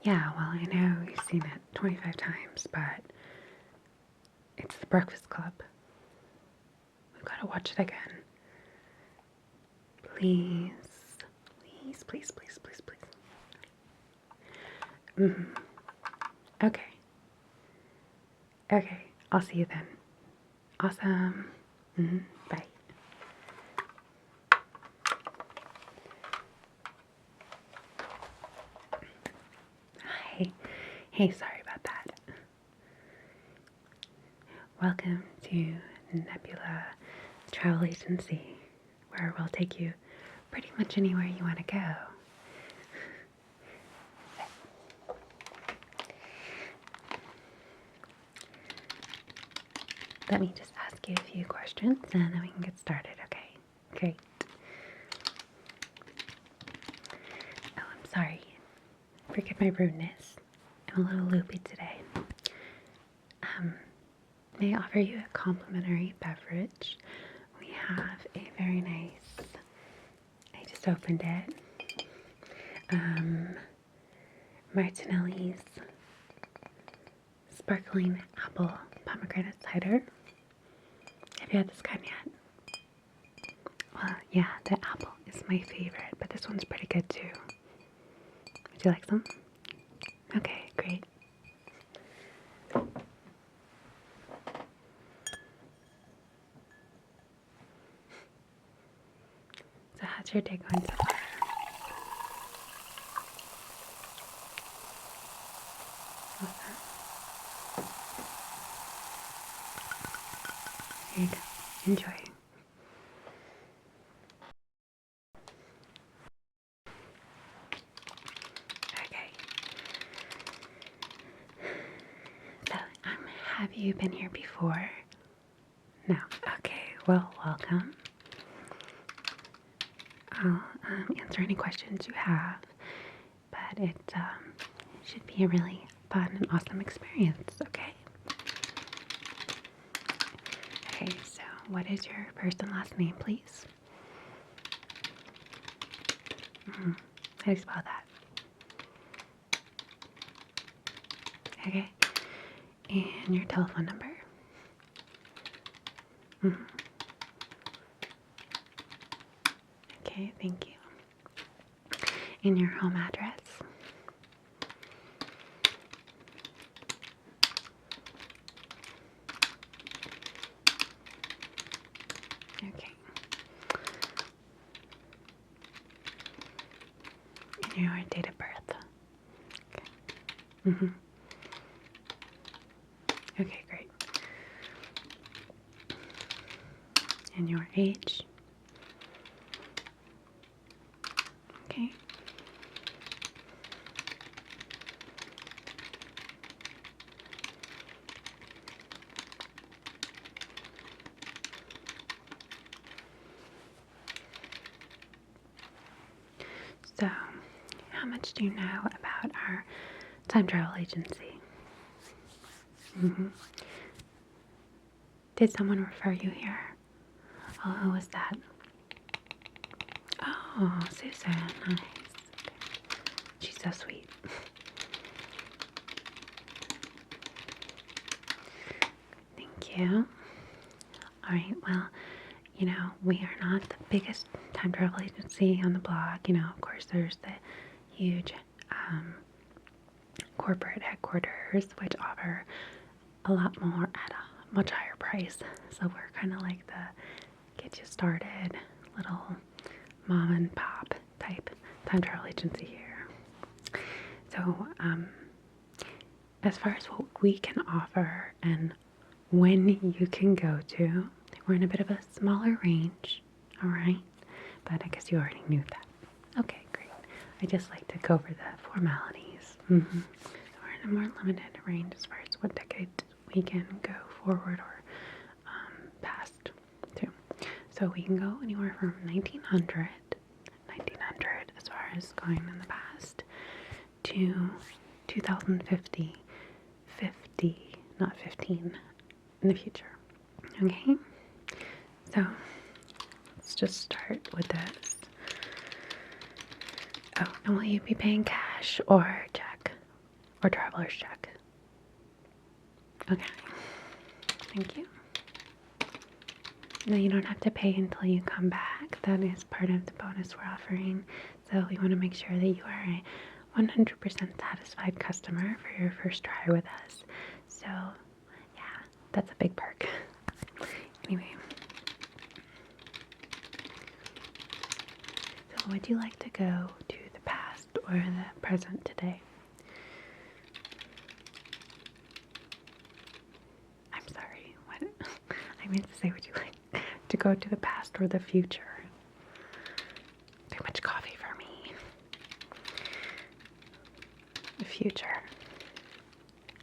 Yeah, well, I know you've seen it 25 times, but it's The Breakfast Club. We've got to watch it again. Please. Please, please, please, please, please. Okay. Okay, I'll see you then. Awesome. Bye. Hi. Hey, sorry about that. Welcome to Nebula Travel Agency, where we'll take you pretty much anywhere you want to go. Let me just ask you a few questions and then we can get started, okay? Great. Oh, I'm sorry. Forgive my rudeness. I'm a little loopy today. May I offer you a complimentary beverage? We have a very nice, I just opened it, Martinelli's sparkling apple pomegranate cider. Have you had this kind yet? Well, yeah, the apple is my favorite, but this one's pretty good too. Would you like some? Okay, great. So how's your day going so far? Awesome. Here you go. Enjoy. Okay. So, have you been here before? No. Okay, well, welcome. I'll answer any questions you have, but it should be a really fun and awesome experience, okay? Okay, so what is your first and last name, please? How do you spell that? Okay. And your telephone number? Okay, thank you. And your home address? Okay. And your date of birth? Okay. Okay, great. And your age? Okay. So, how much do you know about our time travel agency? Did someone refer you here? Oh, who was that? Oh, Susan. Nice. She's so sweet. Thank you. Alright, well, we are not the biggest time travel agency on the block. Of course, there's the huge corporate headquarters, which offer a lot more at a much higher price. So we're kind of like the get you started little mom and pop type time travel agency here. So as far as what we can offer and when you can go to, we're in a bit of a smaller range, alright? But I guess you already knew that. Okay, great. I just like to go over the formalities. So we're in a more limited range as far as what decade we can go forward or past to. So we can go anywhere from 1900 as far as going in the past, to 2050, 50, not 15, in the future. Okay? So, let's just start with this. Oh, and will you be paying cash or check? or traveler's check? Okay. Thank you. No, you don't have to pay until you come back. That is part of the bonus we're offering. So we want to make sure that you are a 100% satisfied customer for your first try with us. So, yeah, that's a big perk. Anyway. So would you like to go to the past or the present today? I'm sorry, what? I meant to say, would you like to go to the past or the future? Too much coffee for me. The future.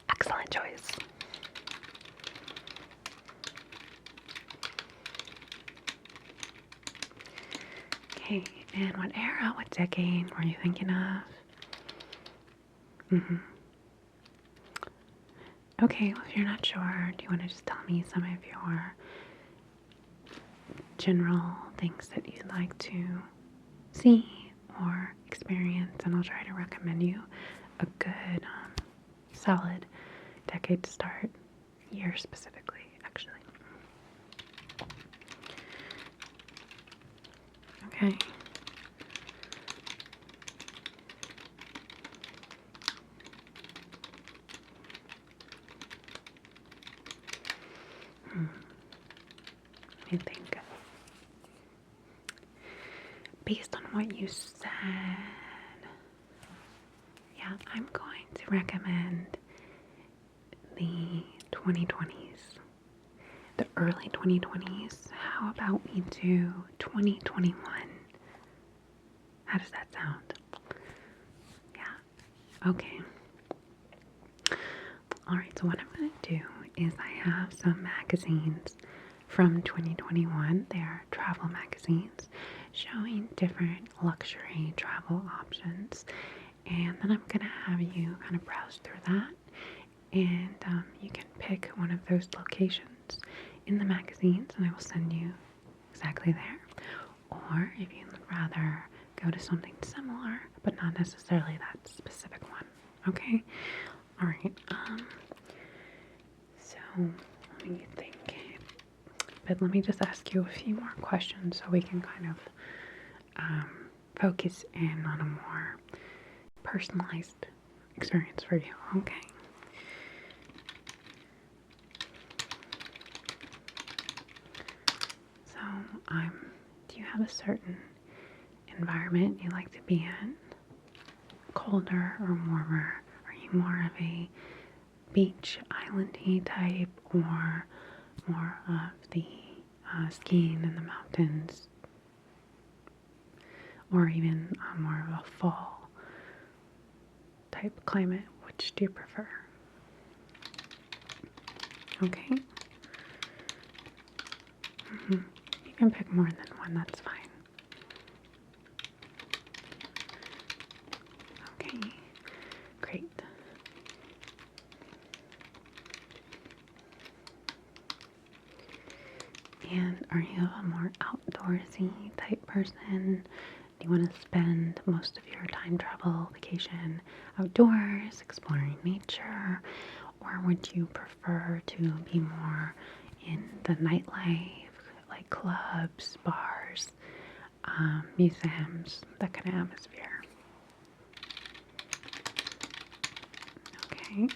Excellent choice. Okay, and what era, what decade were you thinking of? Okay, well, if you're not sure, do you want to just tell me some of your general things that you'd like to see or experience, and I'll try to recommend you a good, solid decade to start, year specifically, actually. Okay. Let me think. Based on what you said, yeah, I'm going to recommend the 2020s. The early 2020s. How about we do 2021? How does that sound? Yeah. Okay. Alright, so what I'm going to do is I have some magazines from 2021. They are travel magazines showing different luxury travel options. And then I'm going to have you kind of browse through that. And you can pick one of those locations in the magazines, and I will send you exactly there. Or if you'd rather go to something similar, but not necessarily that specific one. Okay? Alright, so let me think. But let me just ask you a few more questions so we can kind of focus in on a more personalized experience for you. Okay? So, do you have a certain environment you like to be in? Colder or warmer? Are you more of a beach islandy type, or more of the skiing in the mountains, or even more of a fall type climate? Which do you prefer? Okay. You can pick more than one, that's fine. Okay, great. And are you a more outdoorsy type person? Do you want to spend most of your time travel vacation outdoors, exploring nature? Or would you prefer to be more in the nightlife, like clubs, bars, museums, that kind of atmosphere? Okay.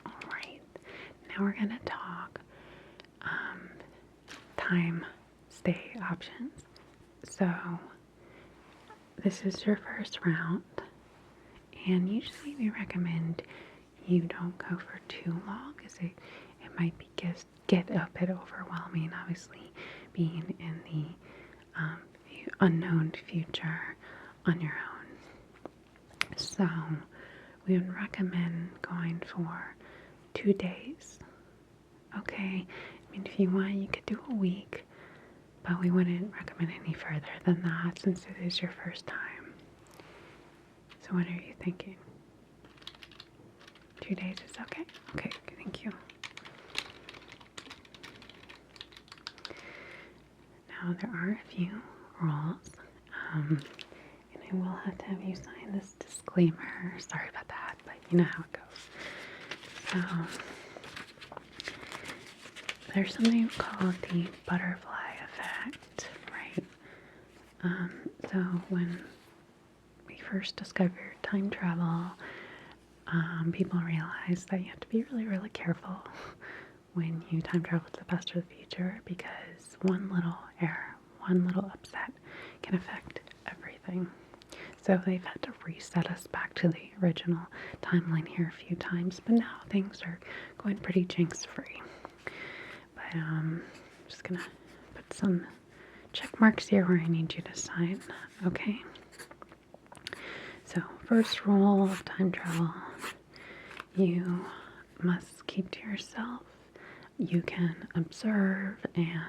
Alright, now we're going to talk time stay options. So, this is your first round, and usually we recommend you don't go for too long, because it might be get a bit overwhelming, obviously, being in the unknown future on your own. So, we would recommend going for 2 days. Okay, I mean, if you want, you could do a week, but we wouldn't recommend any further than that since it is your first time. So what are you thinking? 2 days is okay? Okay, thank you. there are a few rules, and I will have to have you sign this disclaimer. Sorry about that, but you know how it goes. So, there's something called the butterfly effect, right? So when we first discovered time travel, people realized that you have to be really, really careful when you time travel to the past or the future, because one little error, one little upset can affect everything. So they've had to reset us back to the original timeline here a few times, but now things are going pretty jinx free. But I'm just gonna put some check marks here where I need you to sign, okay? So first rule of time travel, you must keep to yourself. You can observe and,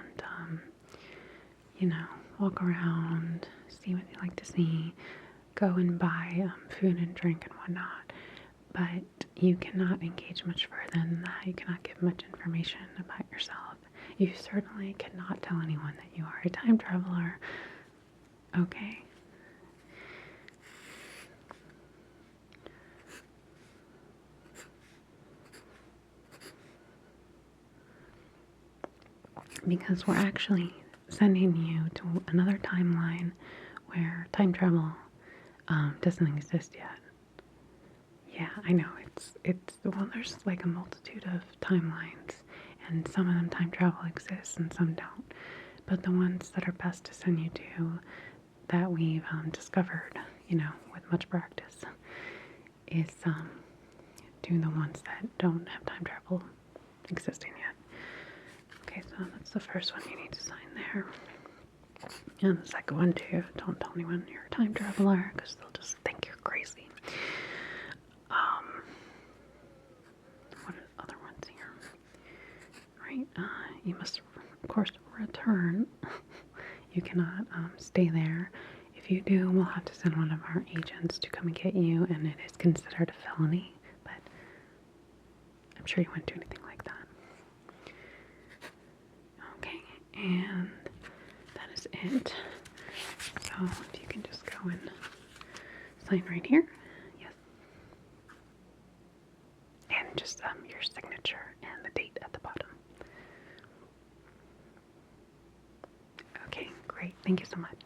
walk around, see what you like to see, go and buy food and drink and whatnot. But you cannot engage much further than that. You cannot give much information about yourself. You certainly cannot tell anyone that you are a time traveler. Okay? Because we're actually sending you to another timeline where time travel doesn't exist yet. Yeah, I know. Well, there's like a multitude of timelines, and some of them time travel exists and some don't. But the ones that are best to send you to, that we've discovered, with much practice, is doing the ones that don't have time travel existing yet. Okay, so that's the first one you need to sign there. And the second one too. Don't tell anyone you're a time traveler, because they'll just think you're crazy. What are the other ones here? Right, you must, of course, return. You cannot stay there. If you do, we'll have to send one of our agents to come and get you, and it is considered a felony, but I'm sure you wouldn't do anything like that. Okay, and that is it. So if you can just go and sign right here. Yes. And just your signature and the date at the bottom. Okay, great. Thank you so much.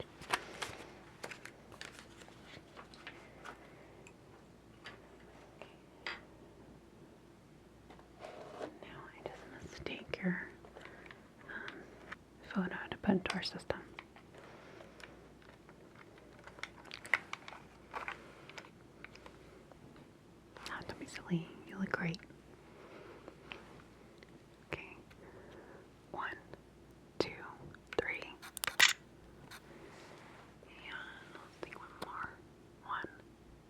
Now I just must take your photo to put into our system. Don't be silly. You look great. Okay. 1, 2, 3. And let's think one more. 1,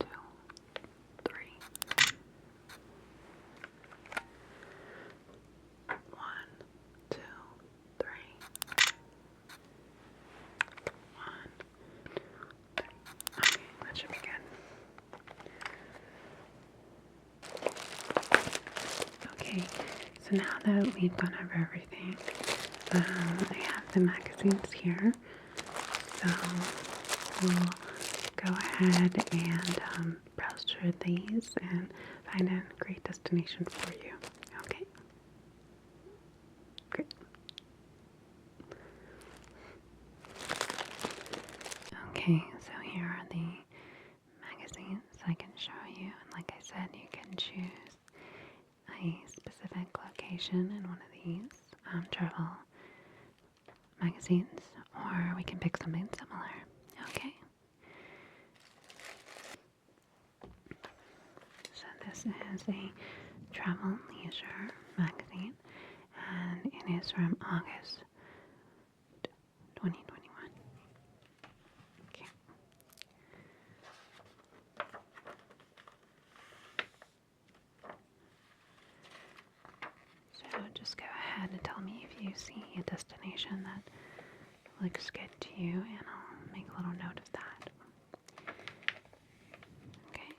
2, 3. 1, 2, 3. 1, 2, 3. Okay, that should be good. Okay, so now that we've gone over everything, I have the magazines here, so we'll go ahead and browse through these and find a great destination for you. Okay? Great. Okay, so here are the magazines I can show you, and like I said, you can choose a specific location in one of these travel magazines, or we can pick something similar. Okay? So this is a travel leisure magazine, and it is from August 2021. Okay. So just go ahead and tell me if you see a destination that looks good to you, and I'll make a little note of that. Okay.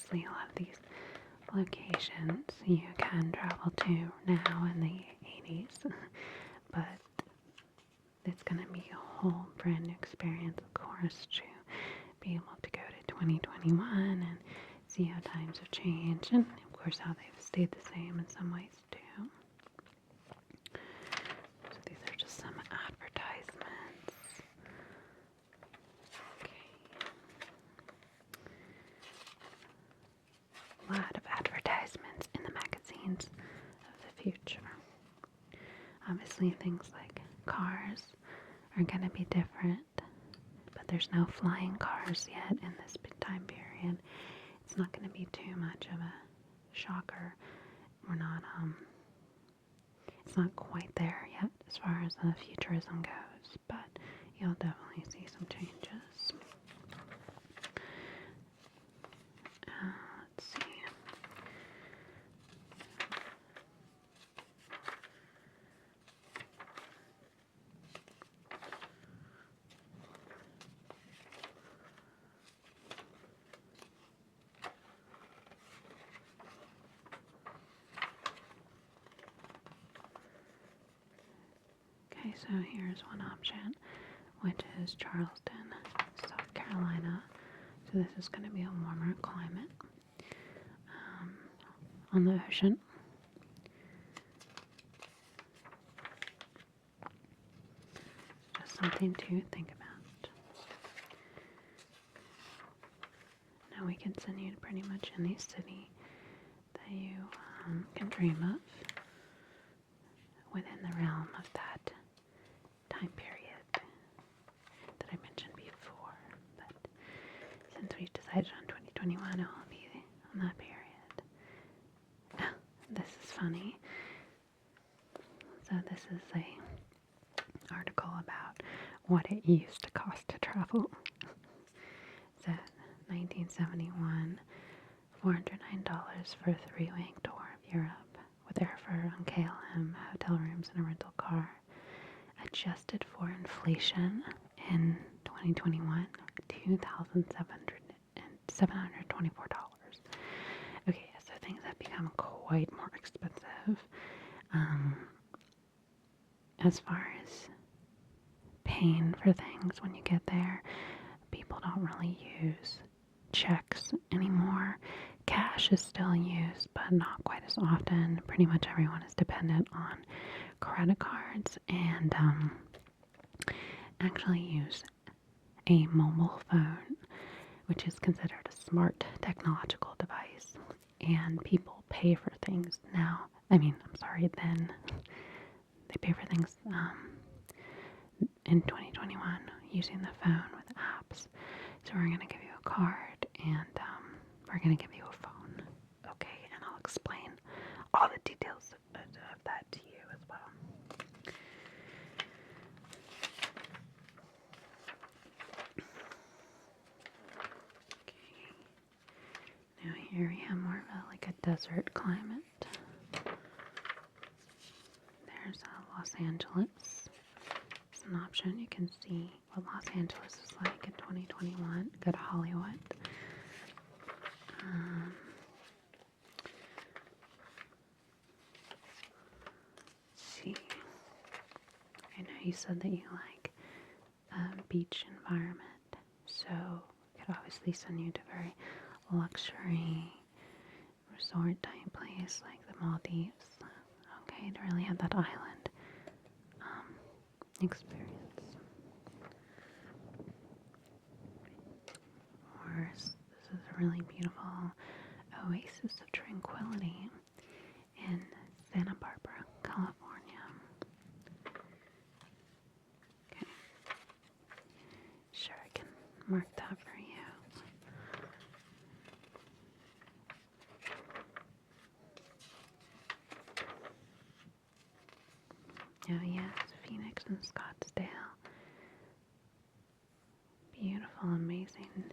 obviously a lot of these locations you can travel to now in the 80s, but it's going to be a whole brand new experience, of course, to be able to go to 2021 and see how times have changed, and of course how they've stayed the same in some ways too. So these are just some advertisements. Okay. A lot of advertisements in the magazines of the future. Obviously things like cars are going to be different, but there's no flying cars yet in this time period. It's not going to be too much of a shocker. We're not, it's not quite there yet as far as the futurism goes, but you'll definitely see some changes. Let's see. Okay, so here's one option, which is Charlton, South Carolina. So this is going to be a warmer climate on the ocean. Just something to think about. Now we can send you to pretty much any city that you can dream of within the realm of that time period that I mentioned before. But since we've decided on 2021, it will be on that period. This is funny. So this is a article about what it used to cost to travel. So 1971, $409 for a 3-week tour of Europe with airfare on KLM, hotel rooms, and a rental car. Adjusted for inflation in 2021, $2,724. Okay, so things have become quite more expensive. As far as paying for things when you get there, people don't really use checks anymore. Cash is still used, but not quite as often. Pretty much everyone is dependent on credit cards and actually use a mobile phone, which is considered a smart technological device. And people pay for things now. Then they pay for things in 2021 using the phone with apps. So we're going to give you a card and we're going to give you a phone. Okay, and I'll explain all the details of that to you as well. Okay. Now here we have more of a desert climate. There's Los Angeles. It's an option. You can see what Los Angeles is like in 2021. Go to Hollywood. Let's see. I know you said that you like a beach environment, so we could obviously send you to very luxury resort type place like the Maldives. Okay, to really have that island experience. Or this is a really beautiful oasis of tranquility in Santa Barbara, California. Okay. Sure, I can mark that for you. Oh yes, Phoenix and Scottsdale. Beautiful, amazing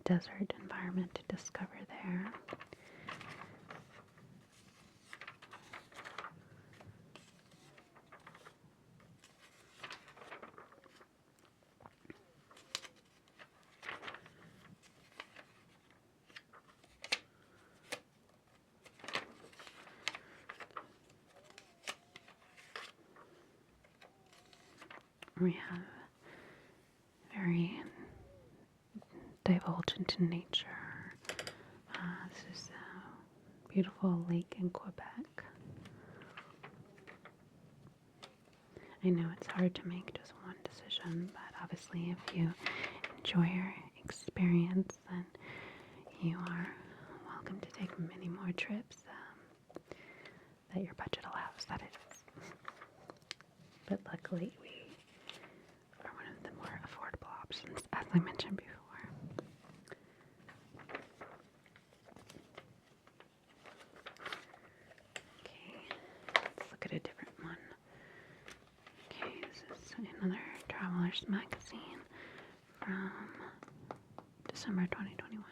desert environment to discover there. We have very divulge into nature. This is a beautiful lake in Quebec. I know it's hard to make just one decision, but obviously if you enjoy your experience, then you are welcome to take many more trips that your budget allows, that is. But luckily we are one of the more affordable options, as I mentioned before. Okay, let's look at a different one. Okay, this is another Traveler's Magazine from December 2021.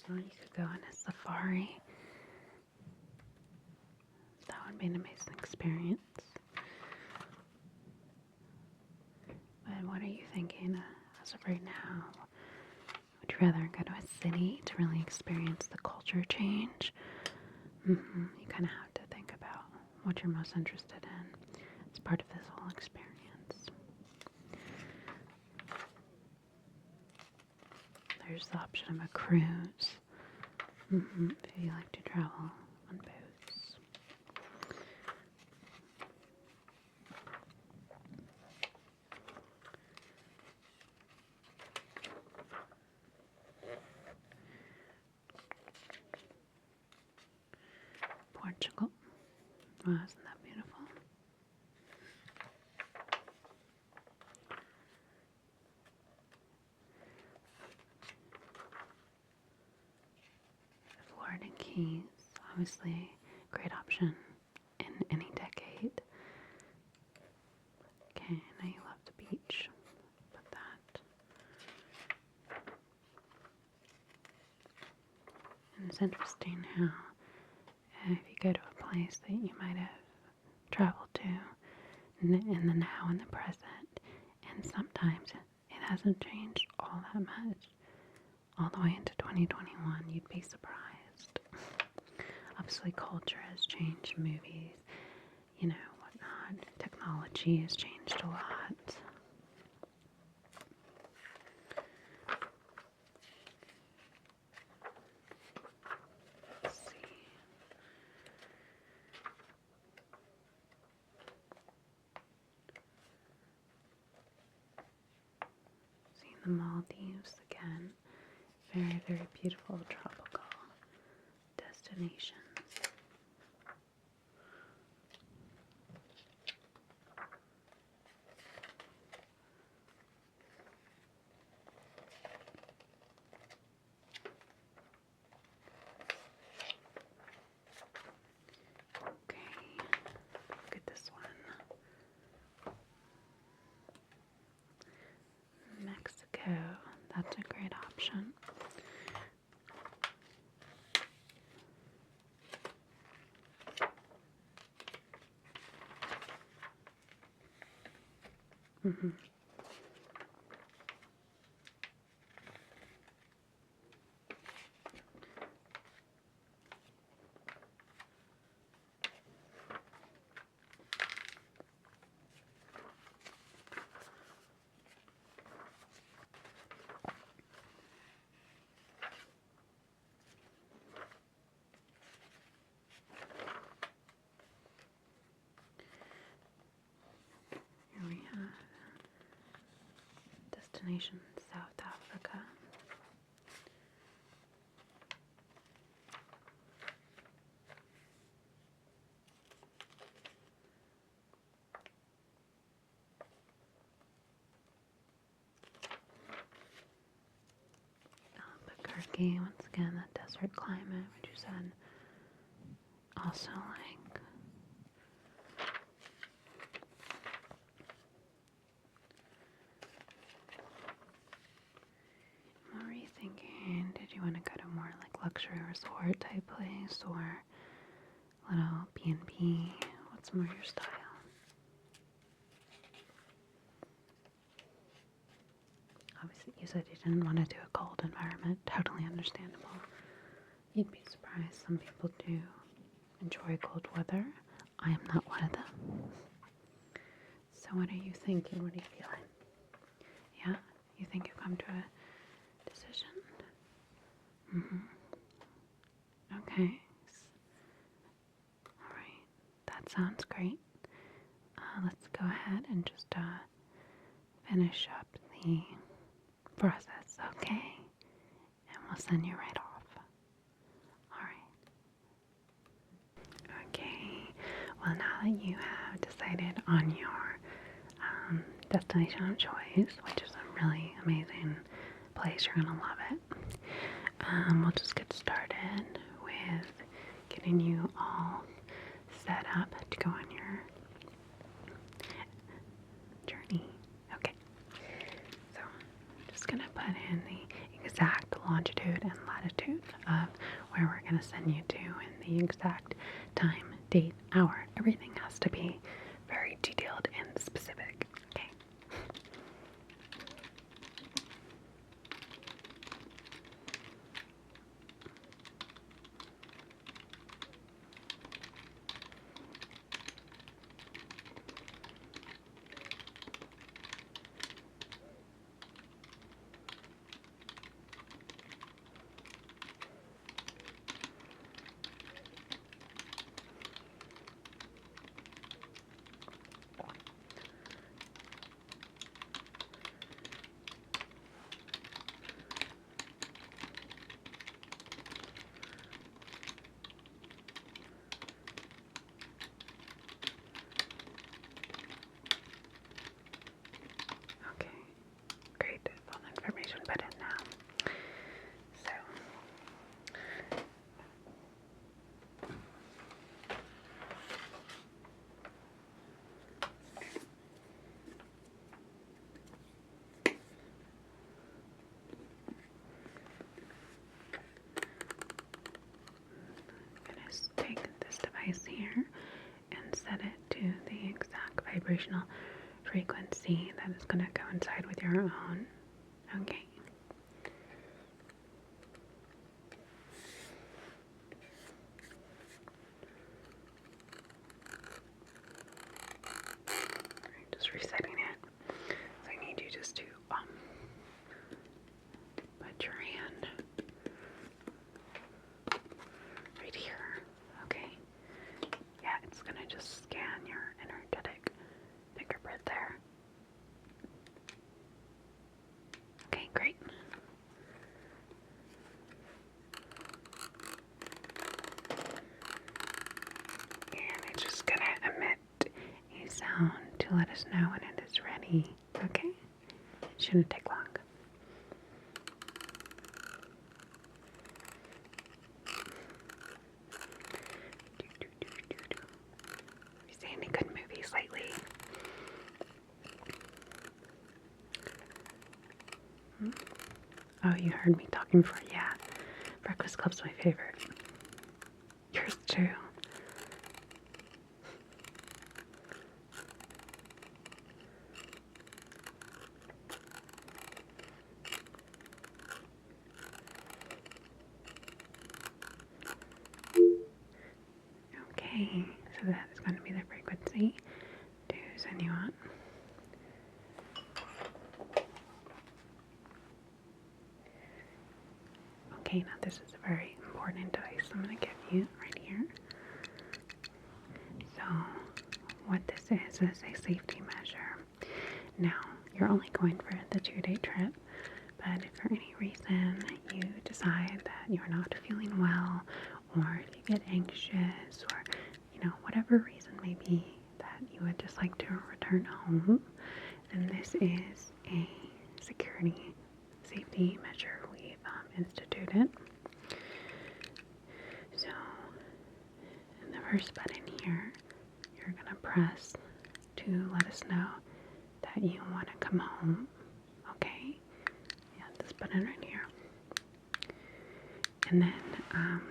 Well, you could go on a safari. That would be an amazing experience. But what are you thinking as of right now? Would you rather go to a city to really experience the culture change? You kind of have to think about what you're most interested in as part of this whole experience. There's the option of a cruise, if you like to travel on boats. Portugal. Wow, isn't that beautiful? Florida Keys, obviously a great option in any decade. Okay, I know you love the beach. Put that. And it's interesting how if you go to a place that you might have traveled to in the now and the present, and sometimes it hasn't changed all that much. All the way into 2021, you'd be surprised. Obviously, culture has changed, movies, whatnot. Technology has changed a lot. Let's see. Seeing the Maldives again. Very, very beautiful tropical destinations. Okay, look at this one. Mexico, that's a great option. Here we have destination South Africa. Albuquerque, once again, that desert climate, which you said also like. What were you thinking? Did you want to go to more like luxury resort type place or little B&B? What's more your style? Obviously, you said you didn't want to do a cold environment. Totally understandable. You'd be surprised. Some people do enjoy cold weather. I am not one of them. So what are you thinking? What are you feeling? Yeah? You think you've come to a decision? Okay. Alright. That sounds great. Let's go ahead and just finish up the process, okay? And we'll send you right off. Alright. Okay. Well, now that you have decided on your destination of choice, which is a really amazing place, you're gonna love it. We'll just get started with getting you all set up to go on your journey. Okay. So I'm just gonna put in the exact longitude and latitude of where we're gonna send you to and the exact time, date, hour. Everything has to be very detailed and specific. Okay. Okay, great. All the information put in now. So, I'm going to take this device here and set it to the exact vibrational frequency that is going to coincide with your own. Okay. Alright, just resetting it. So I need you just to put your hand right here. Okay. Yeah, it's gonna just scan your energetic fingerprint there. Okay, great. And it's just gonna emit a sound to let us know when it is ready. Okay? It shouldn't take long. Have you seen any good movies lately? Oh, you heard me talking before? Yeah. Breakfast Club's my favorite. Yours too. Okay, so that is going to be the frequency to send you on. Okay, now this is a very important device I'm going to give you right here. So, what this is a safety measure. Now, you're only going for the 2-day trip, but if for any reason you decide that you're not feeling well, or if you get anxious, or whatever reason may be that you would just like to return home, then this is a security safety measure we've instituted. So, in the first button here, you're going to press to let us know that you want to come home. Okay? Yeah, this button right here. And then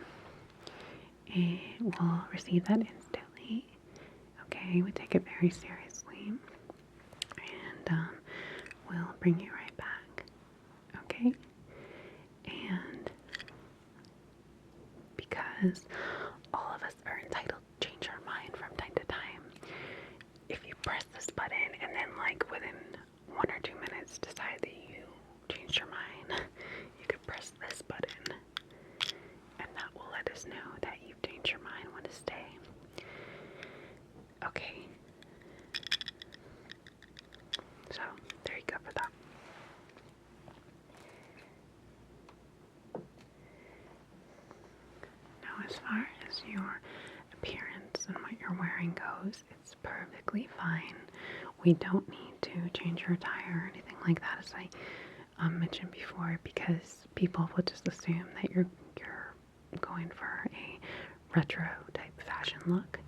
it will receive that instantly. Okay, we take it very seriously. And we'll bring you right back. Okay? And because all of us are entitled to change our mind from time to time, if you press this button and then like within 1 or 2 minutes decide that you changed your mind, you could press this button and that will let us know that you've changed your mind, want to stay. Okay. So there you go for that. Now as far as your appearance and what you're wearing goes, it's perfectly fine. We don't need to change your attire or anything like that, as I mentioned before, because people will just assume that you're going for a retro type fashion look,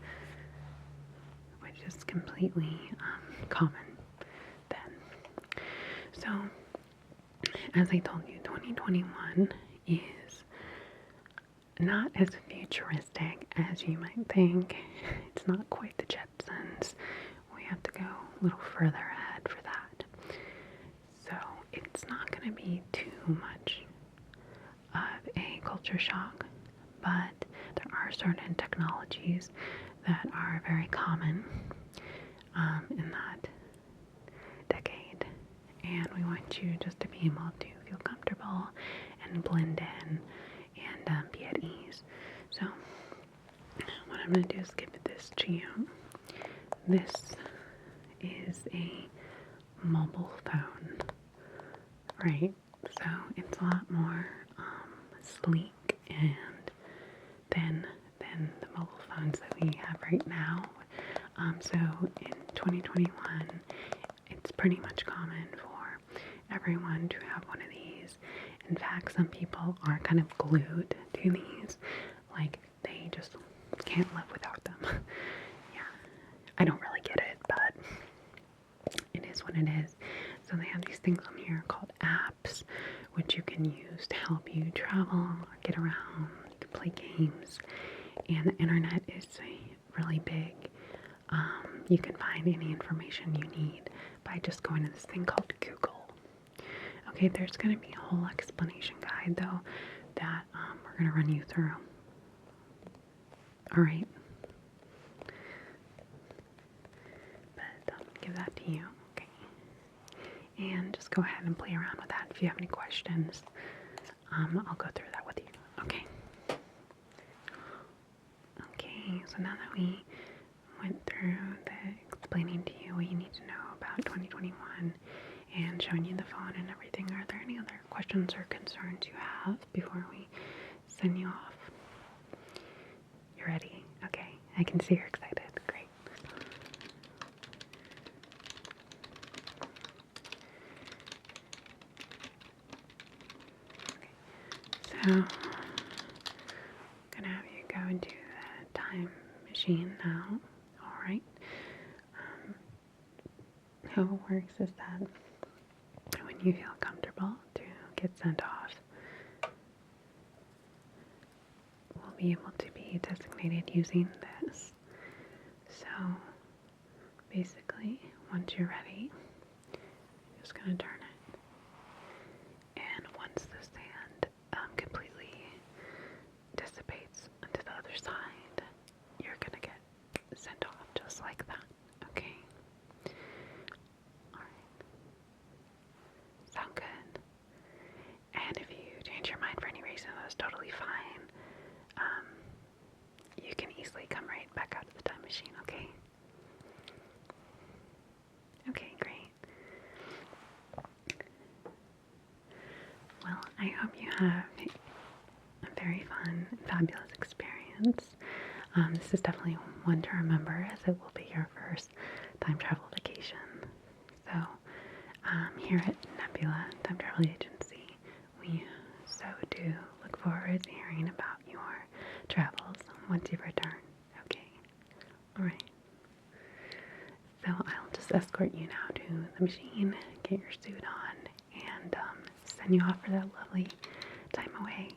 which is completely common then. So, as I told you, 2021 is not as futuristic as you might think. It's not quite the Jetsons. We have to go a little further ahead for that. So it's not going to be too much of a culture shock, but there are certain technologies that are very common in that decade, and we want you just to be able to feel comfortable and blend in and be at ease. So what I'm going to do is give this to you. This is a mobile phone, right? So it's a lot more sleek and thin than the mobile phones that we have right now. So in 2021, it's pretty much common for everyone to have one of these. In fact, some people are kind of glued to these, like they just can't live without them. Yeah, I don't really get it, but it is what it is. So they have these things on here called apps, which you can use to help you travel or get around, to play games. And the internet is really big. You can find any information you need by just going to this thing called Google. Okay, there's going to be a whole explanation guide, though, that we're going to run you through. Alright? But I'll give that to you. Okay. And just go ahead and play around with that. If you have any questions, I'll go through that with you. Okay? Okay, so now that we went through the explaining to you what you need to know about 2021 and showing you the phone and everything, are there any other questions or concerns you have before we send you off? You ready? Okay, I can see you're excited. Great. Okay, so I'm gonna have you go into the time machine now. Alright. How it works is that when you feel comfortable to get sent off, we'll be able to be designated using this. So basically, once you're ready, you're just going to turn it. And once the sand completely dissipates onto the other side, you're going to get sent off just like that. Okay? Alright. Sound good? And if you change your mind for any reason, that's totally fine. You can easily come right back out of the time machine, okay? Okay, great. Well, I hope you have a very fun, fabulous experience. This is definitely one to remember, as it will be your first time travel vacation. So, here at Nebula, Time Travel Agency, we so do look forward to hearing about your travels once you return. Okay. the machine, get your suit on, and send you off for that lovely time away.